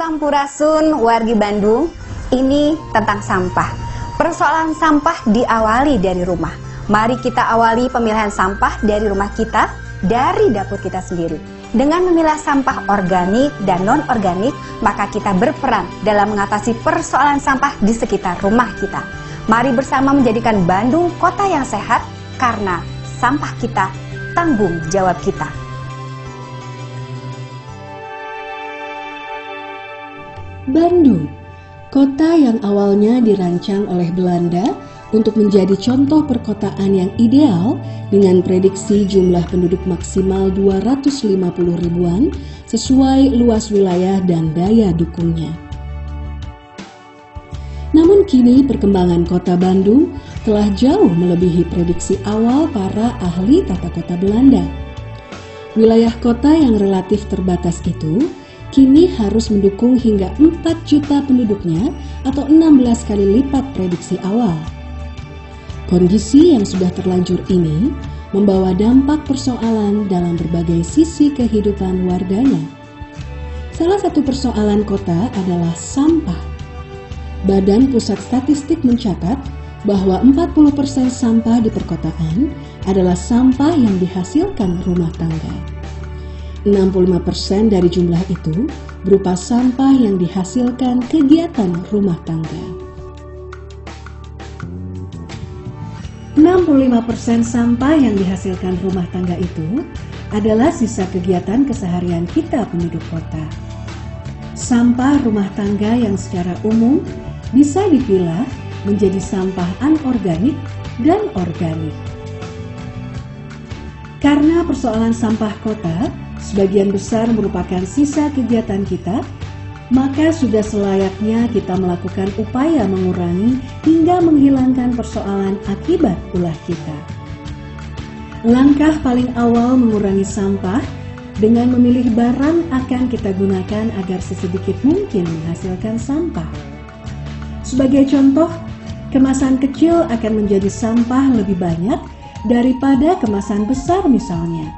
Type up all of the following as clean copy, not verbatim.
Sampurasun wargi Bandung, ini tentang sampah. Persoalan sampah diawali dari rumah. Mari kita awali pemilihan sampah dari rumah kita, dari dapur kita sendiri. Dengan memilah sampah organik dan non-organik, maka kita berperan dalam mengatasi persoalan sampah di sekitar rumah kita. Mari bersama menjadikan Bandung kota yang sehat, karena sampah kita tanggung jawab kita. Bandung, kota yang awalnya dirancang oleh Belanda untuk menjadi contoh perkotaan yang ideal dengan prediksi jumlah penduduk maksimal 250 ribuan sesuai luas wilayah dan daya dukungnya. Namun kini perkembangan kota Bandung telah jauh melebihi prediksi awal para ahli tata kota Belanda. Wilayah kota yang relatif terbatas itu kini harus mendukung hingga 4 juta penduduknya atau 16 kali lipat prediksi awal. Kondisi yang sudah terlanjur ini membawa dampak persoalan dalam berbagai sisi kehidupan warganya. Salah satu persoalan kota adalah sampah. Badan Pusat Statistik mencatat bahwa 40% sampah di perkotaan adalah sampah yang dihasilkan rumah tangga. 65% dari jumlah itu berupa sampah yang dihasilkan kegiatan rumah tangga. 65% sampah yang dihasilkan rumah tangga itu adalah sisa kegiatan keseharian kita penduduk kota. Sampah rumah tangga yang secara umum bisa dipilah menjadi sampah anorganik dan organik. Karena persoalan sampah kota sebagian besar merupakan sisa kegiatan kita, maka sudah selayaknya kita melakukan upaya mengurangi hingga menghilangkan persoalan akibat ulah kita. Langkah paling awal mengurangi sampah dengan memilih barang akan kita gunakan agar sesedikit mungkin menghasilkan sampah. Sebagai contoh, kemasan kecil akan menjadi sampah lebih banyak daripada kemasan besar misalnya.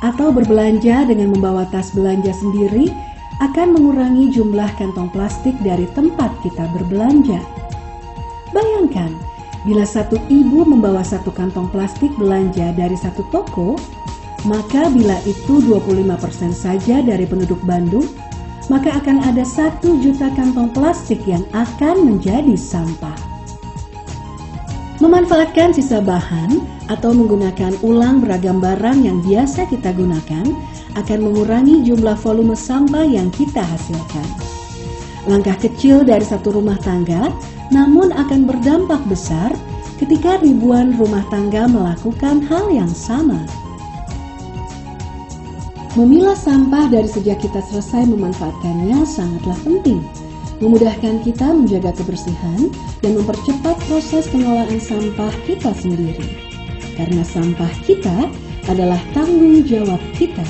Atau berbelanja dengan membawa tas belanja sendiri akan mengurangi jumlah kantong plastik dari tempat kita berbelanja. Bayangkan, bila satu ibu membawa satu kantong plastik belanja dari satu toko, maka bila itu 25% saja dari penduduk Bandung, maka akan ada 1 juta kantong plastik yang akan menjadi sampah. Memanfaatkan sisa bahan atau menggunakan ulang beragam barang yang biasa kita gunakan akan mengurangi jumlah volume sampah yang kita hasilkan. Langkah kecil dari satu rumah tangga namun akan berdampak besar ketika ribuan rumah tangga melakukan hal yang sama. Memilah sampah dari sejak kita selesai memanfaatkannya sangatlah penting. Memudahkan kita menjaga kebersihan dan mempercepat proses pengolahan sampah kita sendiri. Karena sampah kita adalah tanggung jawab kita.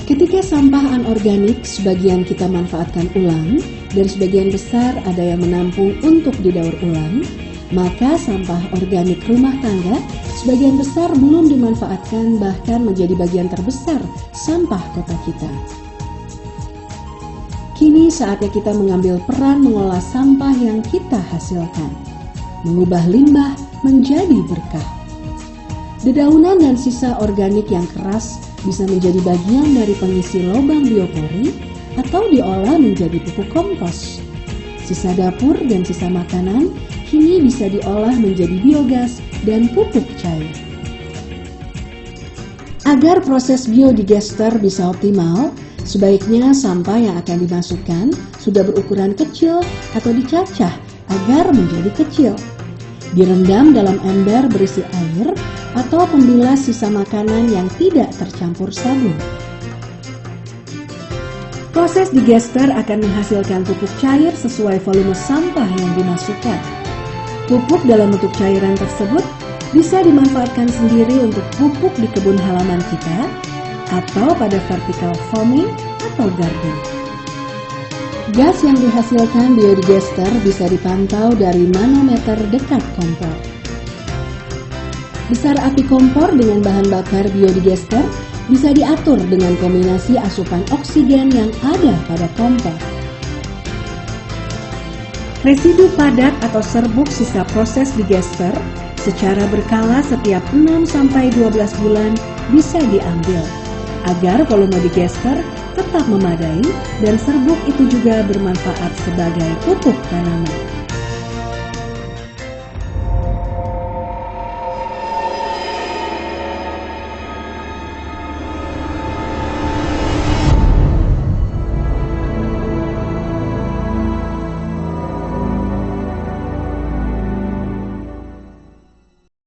Ketika sampah anorganik sebagian kita manfaatkan ulang dan sebagian besar ada yang menampung untuk didaur ulang, maka sampah organik rumah tangga sebagian besar belum dimanfaatkan bahkan menjadi bagian terbesar sampah kota kita. Kini saatnya kita mengambil peran mengolah sampah yang kita hasilkan, mengubah limbah menjadi berkah. Dedaunan dan sisa organik yang keras bisa menjadi bagian dari pengisi lubang biopori atau diolah menjadi pupuk kompos. Sisa dapur dan sisa makanan kini bisa diolah menjadi biogas dan pupuk cair. Agar proses biodigester bisa optimal, sebaiknya sampah yang akan dimasukkan sudah berukuran kecil atau dicacah agar menjadi kecil. Direndam dalam ember berisi air atau pembilas sisa makanan yang tidak tercampur sabun. Proses digester akan menghasilkan pupuk cair sesuai volume sampah yang dimasukkan. Pupuk dalam bentuk cairan tersebut bisa dimanfaatkan sendiri untuk pupuk di kebun halaman kita atau pada vertical farming atau garden. Gas yang dihasilkan biodigester bisa dipantau dari manometer dekat kompor. Besar api kompor dengan bahan bakar biodigester bisa diatur dengan kombinasi asupan oksigen yang ada pada kompos. Residu padat atau serbuk sisa proses digester secara berkala setiap 6-12 bulan bisa diambil agar volume digester tetap memadai dan serbuk itu juga bermanfaat sebagai pupuk tanaman.